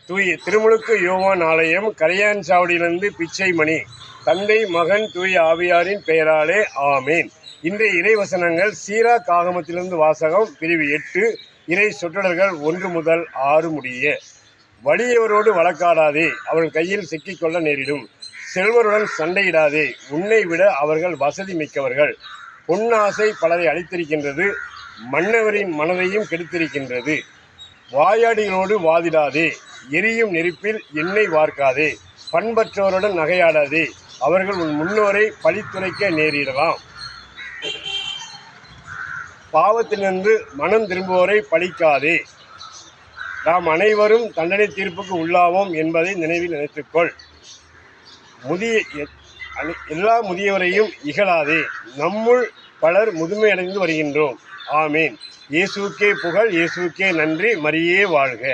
தூய திருமுழுக்கு யோவான் ஆலயம், கரையான் சாவடியிலிருந்து பிச்சைமணி. தந்தை, மகன், தூய ஆவியாரின் பெயராலே ஆமேன். இன்றைய இறைவசனங்கள் சீராக் ஆகமத்திலிருந்து வாசகம். பிரிவு 8, இறை சொற்றொடர்கள் 1 முதல் 6 முடிய. வலியவரோடு வழக்காடாதே, அவர்கள் கையில் சிக்கிக்கொள்ள நேரிடும். செல்வருடன் சண்டையிடாதே, உன்னை விட அவர்கள் வசதி மிக்கவர்கள். பொன்னாசை பலரை அழித்திருக்கின்றது, மன்னவரின் மனதையும் கெடுத்திருக்கின்றது. வாயாடிகளோடு வாதிடாதே, எரியும் நெருப்பில் எண்ணெய் வார்க்காதே. பண்பற்றவருடன் நகையாடாதே, அவர்கள் உன் முன்னோரை பழித்துரைக்க நேரிடலாம். பாவத்திலிருந்து மனம் திரும்புவோரை பழிக்காதே. நாம் அனைவரும் தண்டனை தீர்ப்புக்கு உள்ளாவோம் என்பதை நினைவில் நினைத்துக்கொள். எல்லா முதியவரையும் இகழாதே, நம்முள் பலர் முதுமையடைந்து வருகின்றோம். ஆமேன். இயேசுக்கே புகழ், இயேசுக்கே நன்றி. மரியே வாழ்க.